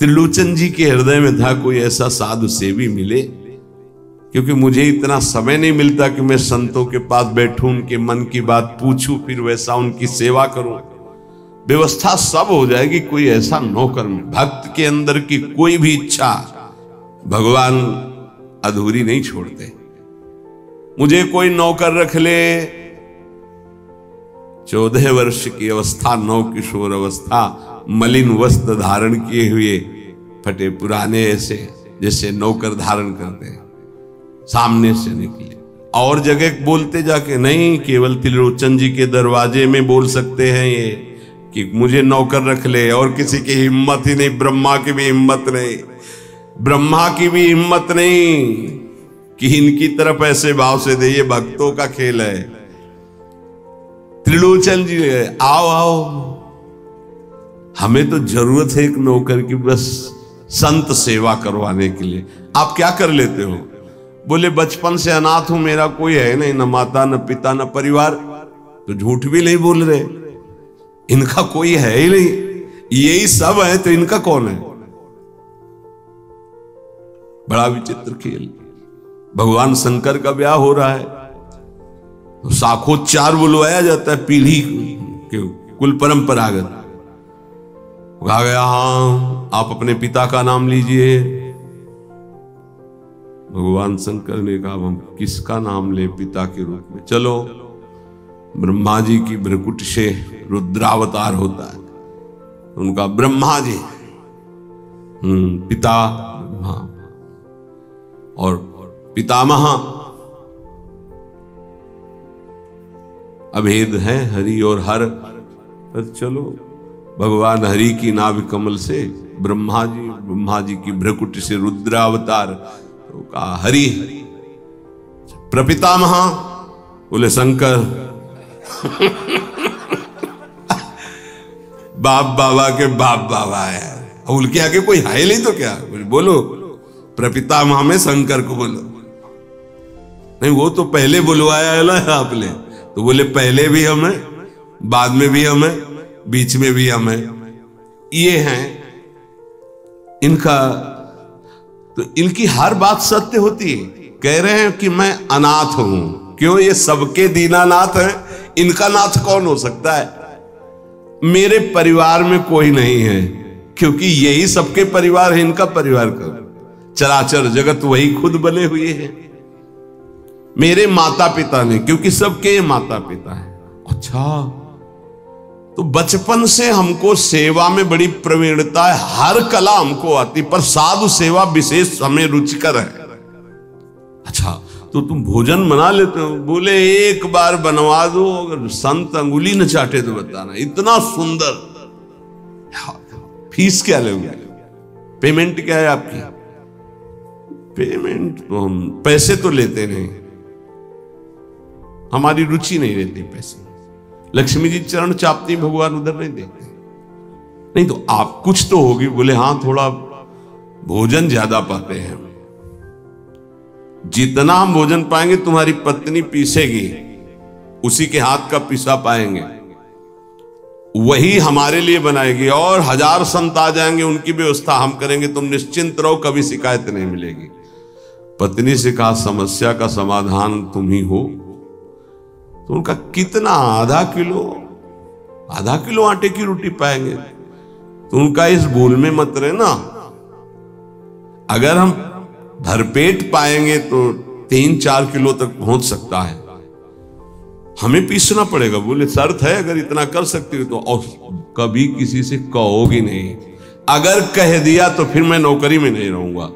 त्रिलोचन जी के हृदय में था कोई ऐसा साधु सेवी मिले, क्योंकि मुझे इतना समय नहीं मिलता कि मैं संतों के पास बैठूं, उनके मन की बात पूछूं, फिर वैसा उनकी सेवा करूं। व्यवस्था सब हो जाएगी, कोई ऐसा नौकर में। भक्त के अंदर की कोई भी इच्छा भगवान अधूरी नहीं छोड़ते। मुझे कोई नौकर रख ले, 14 वर्ष की अवस्था, नौ किशोर अवस्था, मलिन वस्त्र धारण किए हुए, फटे पुराने, ऐसे जैसे नौकर धारण करते हैं, सामने से निकले। और जगह बोलते जाके नहीं, केवल त्रिलोचन जी के दरवाजे में बोल सकते हैं ये कि मुझे नौकर रख ले। और किसी की हिम्मत ही नहीं, ब्रह्मा की भी हिम्मत नहीं, ब्रह्मा की भी हिम्मत नहीं कि इनकी तरफ ऐसे भाव से दे। ये भक्तों का खेल है। त्रिलोचन जी आओ आओ, हमें तो जरूरत है एक नौकर की, बस संत सेवा करवाने के लिए। आप क्या कर लेते हो? बोले बचपन से अनाथ हूं, मेरा कोई है नहीं, न माता न पिता न परिवार। तो झूठ भी नहीं बोल रहे, इनका कोई है ही नहीं, यही सब है, तो इनका कौन है? बड़ा विचित्र खेल। भगवान शंकर का ब्याह हो रहा है तो साखोच्चार बुलवाया जाता है, पीढ़ी के कुल परंपरागत। कहा गया हाँ आप अपने पिता का नाम लीजिए। भगवान शंकर ने कहा हम किसका नाम ले पिता के रूप में? चलो, ब्रह्मा जी की भ्रकुट से रुद्रावतार होता है, उनका ब्रह्मा जी पिता ब्रह्मा और पितामह अभेद है हरि और हर। पर चलो, भगवान हरि की नाभि कमल से ब्रह्मा जी की भ्रकुट से रुद्रावतार, तो कहा हरि। प्रपितामह बोले शंकर। बाप बाबा के बाप बाबा है, उनके आगे कोई है नहीं तो क्या? बोलो प्रपितामह में शंकर को बोलो। नहीं, वो तो पहले बुलवाया है ना आपने, तो बोले पहले भी हम हैं, बाद में भी हम हैं, बीच में भी हम हैं। ये हैं इनका, तो इनकी हर बात सत्य होती है। कह रहे हैं कि मैं अनाथ हूं, क्यों? ये सबके दीनानाथ हैं, इनका नाथ कौन हो सकता है? मेरे परिवार में कोई नहीं है, क्योंकि यही सबके परिवार है। इनका परिवार का चराचर जगत वही खुद बने हुए हैं। मेरे माता पिता ने, क्योंकि सबके माता पिता हैं। अच्छा, तो बचपन से हमको सेवा में बड़ी प्रवीणता है, हर कला हमको आती, पर साधु सेवा विशेष हमें रुचिकर है। अच्छा, तो तुम भोजन बना लेते हो? बोले एक बार बनवा दो, अगर संत अंगुली न चाटे तो बताना, इतना सुंदर। फीस क्या लोगे? पेमेंट क्या है आपकी? पेमेंट तो हम पैसे तो लेते नहीं, हमारी रुचि नहीं रहती पैसे। लक्ष्मी जी चरण चापती, भगवान उधर नहीं देखते। नहीं तो आप कुछ तो होगी। बोले हाँ, थोड़ा भोजन ज्यादा पाते हैं। जितना हम भोजन पाएंगे तुम्हारी पत्नी पीसेगी, उसी के हाथ का पिसा पाएंगे, वही हमारे लिए बनाएगी। और 1000 संत आ जाएंगे, उनकी व्यवस्था हम करेंगे, तुम निश्चिंत रहो, कभी शिकायत नहीं मिलेगी। पत्नी से कहा समस्या का समाधान तुम ही हो। तो उनका कितना, आधा किलो आटे की रोटी पाएंगे। तो उनका इस भूल में मत रहना, अगर हम भरपेट पाएंगे तो 3-4 किलो तक पहुंच सकता है, हमें पीसना पड़ेगा। बोले शर्त है, अगर इतना कर सकते हो तो। और कभी किसी से कहोगी नहीं, अगर कह दिया तो फिर मैं नौकरी में नहीं रहूंगा।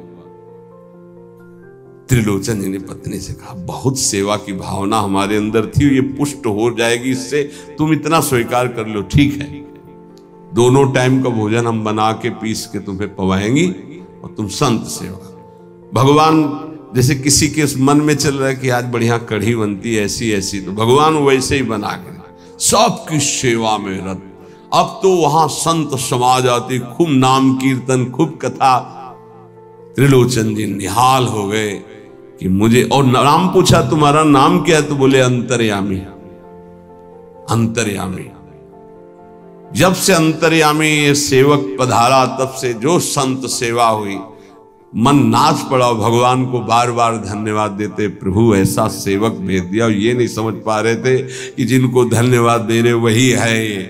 त्रिलोचन जी ने पत्नी से कहा बहुत सेवा की भावना हमारे अंदर थी, ये पुष्ट हो जाएगी इससे, तुम इतना स्वीकार कर लो। ठीक है, दोनों टाइम का भोजन हम बना के पीस के तुम्हें पवाएंगी, और तुम संत सेवा। भगवान जैसे किसी के मन में चल रहा है कि आज बढ़िया कढ़ी बनती है ऐसी ऐसी, तो भगवान वैसे ही बना के सबकी सेवा में रत। अब तो वहां संत समाज आती, खूब नाम कीर्तन, खूब कथा। त्रिलोचन जी निहाल हो गए कि मुझे, और नाम पूछा तुम्हारा नाम क्या है? तो बोले अंतर्यामी। अंतर्यामी जब से अंतर्यामी ये सेवक पधारा तब से जो संत सेवा हुई, मन नाच पड़ा। भगवान को बार बार धन्यवाद देते, प्रभु ऐसा सेवक भेज दिया। ये नहीं समझ पा रहे थे कि जिनको धन्यवाद दे रहे वही है ये।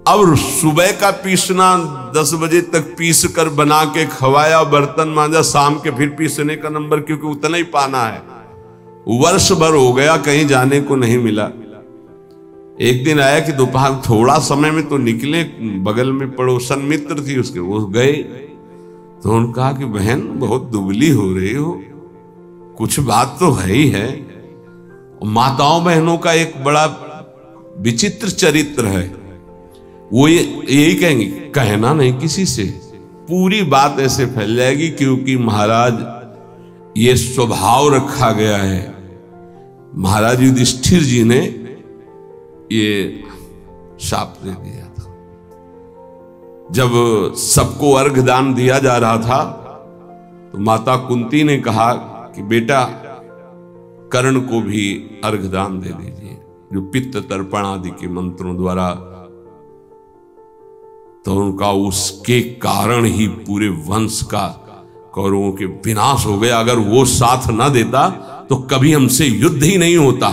अब सुबह का पीसना 10 बजे तक पीस कर बना के खवाया, बर्तन मांजा, शाम के फिर पीसने का नंबर, क्योंकि उतना ही पाना है। वर्ष भर हो गया, कहीं जाने को नहीं मिला। एक दिन आया कि दोपहर थोड़ा समय में तो निकले, बगल में पड़ोसन मित्र थी उसके, वो गए तो उन्होंने कहा कि बहन बहुत दुबली हो रही हो, कुछ बात तो है ही है। माताओं बहनों का एक बड़ा विचित्र चरित्र है, वो यही कहेंगे कहना नहीं किसी से, पूरी बात ऐसे फैल जाएगी, क्योंकि महाराज ये स्वभाव रखा गया है। महाराज युधिष्ठिर जी ने ये शाप दे दिया था। जब सबको अर्घ दान दिया जा रहा था तो माता कुंती ने कहा कि बेटा कर्ण को भी अर्घ दान दे दीजिए, जो पित्त तर्पण आदि के मंत्रों द्वारा। तो उनका उसके कारण ही पूरे वंश का, कौरवों के विनाश हो गया। अगर वो साथ ना देता तो कभी हमसे युद्ध ही नहीं होता।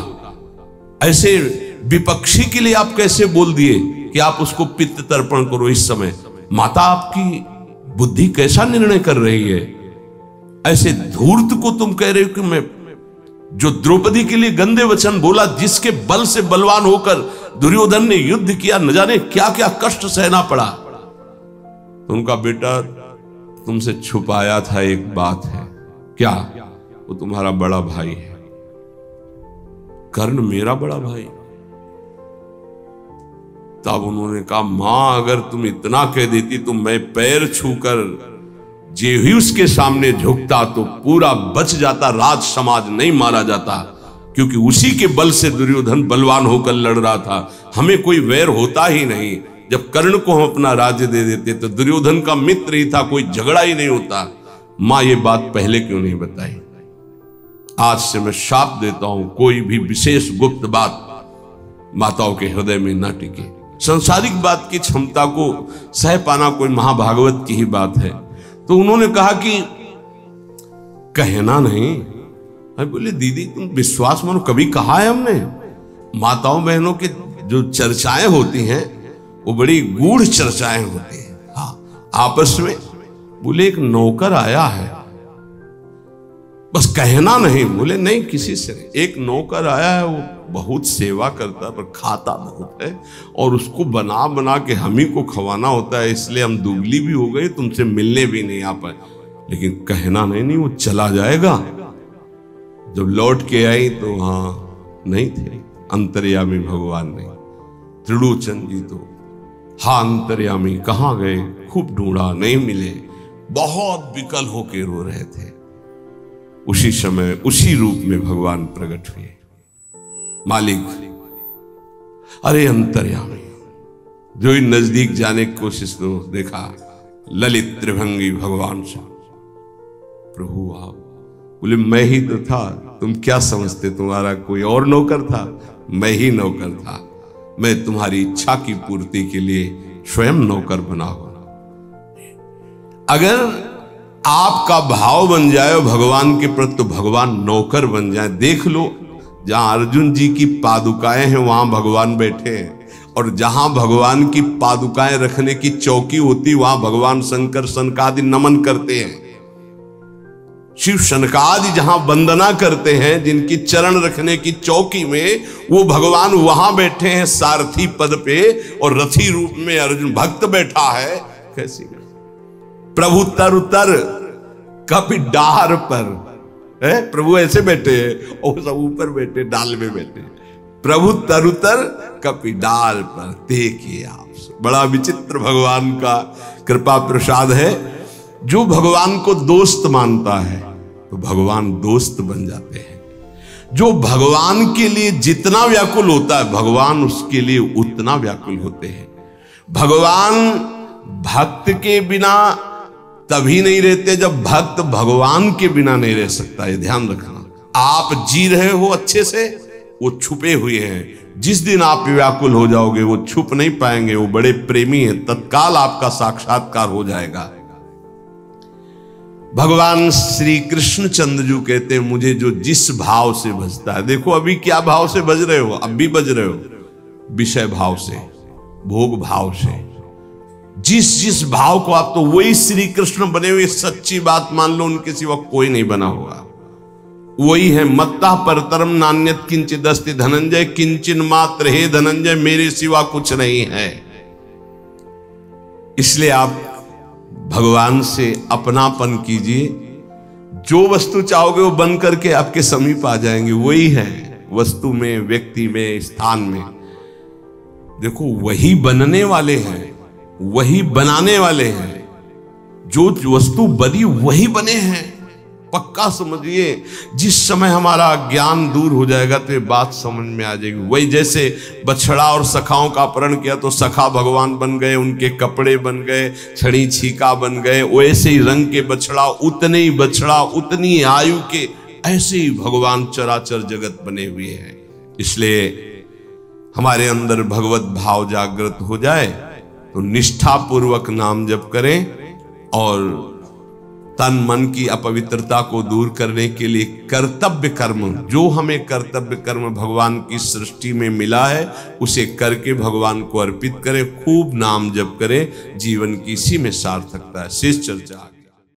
ऐसे विपक्षी के लिए आप कैसे बोल दिए कि आप उसको पित्त तर्पण करो इस समय? माता आपकी बुद्धि कैसा निर्णय कर रही है? ऐसे धूर्त को तुम कह रहे हो कि मैं, जो द्रौपदी के लिए गंदे वचन बोला, जिसके बल से बलवान होकर दुर्योधन ने युद्ध किया, न जाने क्या क्या कष्ट सहना पड़ा। तो उनका बेटा तुमसे छुपाया था एक बात है। क्या? वो तुम्हारा बड़ा भाई है। कर्ण मेरा बड़ा भाई? तब उन्होंने कहा मां अगर तुम इतना कह देती तो मैं पैर छूकर जे ही उसके सामने झुकता तो पूरा बच जाता, राज समाज नहीं मारा जाता, क्योंकि उसी के बल से दुर्योधन बलवान होकर लड़ रहा था। हमें कोई वैर होता ही नहीं। जब कर्ण को हम अपना राज्य दे देते तो दुर्योधन का मित्र ही था, कोई झगड़ा ही नहीं होता। मां ये बात पहले क्यों नहीं बताई? आज से मैं शाप देता हूं, कोई भी विशेष गुप्त बात माताओं के हृदय में न टिके। संसारिक बात की क्षमता को सह पाना कोई महाभागवत की ही बात है। तो उन्होंने कहा कि कहना नहीं। अरे बोले दीदी तुम विश्वास मानो, कभी कहा है हमने? माताओं बहनों की जो चर्चाएं होती हैं वो बड़ी गूढ़ चर्चाएं होती हैं। हाँ, आपस में। बोले एक नौकर आया है, बस कहना नहीं। बोले नहीं किसी से नहीं। एक नौकर आया है, वो बहुत सेवा करता है पर खाता बहुत है, और उसको बना बना के हम ही को खवाना होता है, इसलिए हम दुबली भी हो गए, तुमसे मिलने भी नहीं आ पाए। लेकिन कहना नहीं, वो चला जाएगा। जब लौट के आई तो हाँ नहीं थे, अंतर्यामी भगवान नहीं। त्रिलोचन जी तो हाँ अंतर्यामी कहाँ गए? खूब ढूंढा, नहीं मिले, बहुत विकल होके रो रहे थे। उसी समय उसी रूप में भगवान प्रकट हुए। मालिक, अरे अंतर्यामी, जो ही नजदीक जाने की कोशिश तो देखा ललित त्रिभंगी भगवान सा। प्रभु आप? बोले मैं ही तो था, तुम क्या समझते तुम्हारा कोई और नौकर था? मैं ही नौकर था। मैं तुम्हारी इच्छा की पूर्ति के लिए स्वयं नौकर बना हुआ। अगर आपका भाव बन जाए भगवान के प्रति तो भगवान नौकर बन जाए। देख लो, जहां अर्जुन जी की पादुकाएं हैं वहां भगवान बैठे हैं, और जहां भगवान की पादुकाएं रखने की चौकी होती वहां भगवान शंकर सनकादि नमन करते हैं। शिव शनकादि जहां वंदना करते हैं, जिनकी चरण रखने की चौकी में, वो भगवान वहां बैठे हैं सारथी पद पे, और रथी रूप में अर्जुन भक्त बैठा है। कैसी प्रभु तर उतर कभी डार पर है, प्रभु ऐसे बैठे हैं और सब ऊपर बैठे, डाल में बैठे। प्रभु तर उतर कभी डाल पर देखिए आप। बड़ा विचित्र भगवान का कृपा प्रसाद है। जो भगवान को दोस्त मानता है तो भगवान दोस्त बन जाते हैं। जो भगवान के लिए जितना व्याकुल होता है भगवान उसके लिए उतना व्याकुल होते हैं। भगवान भक्त के बिना तभी नहीं रहते जब भक्त भगवान के बिना नहीं रह सकता। ये ध्यान रखना। आप जी रहे हो अच्छे से, वो छुपे हुए हैं। जिस दिन आप व्याकुल हो जाओगे वो छुप नहीं पाएंगे, वो बड़े प्रेमी हैं, तत्काल आपका साक्षात्कार हो जाएगा। भगवान श्री कृष्ण चंद्रजू कहते हैं मुझे जो जिस भाव से भजता है, देखो अभी क्या भाव से भज रहे हो, अब भी भज रहे हो विषय भाव से, भोग भाव से, जिस भाव को आप, तो वही श्री कृष्ण बने हुए, सच्ची बात मान लो, उनके सिवा कोई नहीं बना होगा, वही है। मत्ता परतरम नान्यत किंचित अस्ति धनंजय, किंचन मात्र हे धनंजय, मेरे सिवा कुछ नहीं है। इसलिए आप भगवान से अपनापन कीजिए, जो वस्तु चाहोगे वो बन करके आपके समीप आ जाएंगे, वही है वस्तु में, व्यक्ति में, स्थान में। देखो वही बनने वाले हैं, वही बनाने वाले हैं, जो वस्तु बनी वही बने हैं, पक्का समझिए। जिस समय हमारा ज्ञान दूर हो जाएगा तो ये बात समझ में आ जाएगी। वही जैसे बछड़ा और सखाओं का अपहरण किया तो सखा भगवान बन गए, उनके कपड़े बन गए, छड़ी छीका बन गए, वैसे ही रंग के बछड़ा, उतने ही बछड़ा, उतनी आयु के, ऐसे ही भगवान चराचर जगत बने हुए हैं। इसलिए हमारे अंदर भगवत भाव जागृत हो जाए तो निष्ठा पूर्वक नाम जप करें और तन मन की अपवित्रता को दूर करने के लिए कर्तव्य कर्म, जो हमें कर्तव्य कर्म भगवान की सृष्टि में मिला है उसे करके भगवान को अर्पित करें, खूब नाम जप करें, जीवन की इसी में सार्थकता है। शेष चर्चा।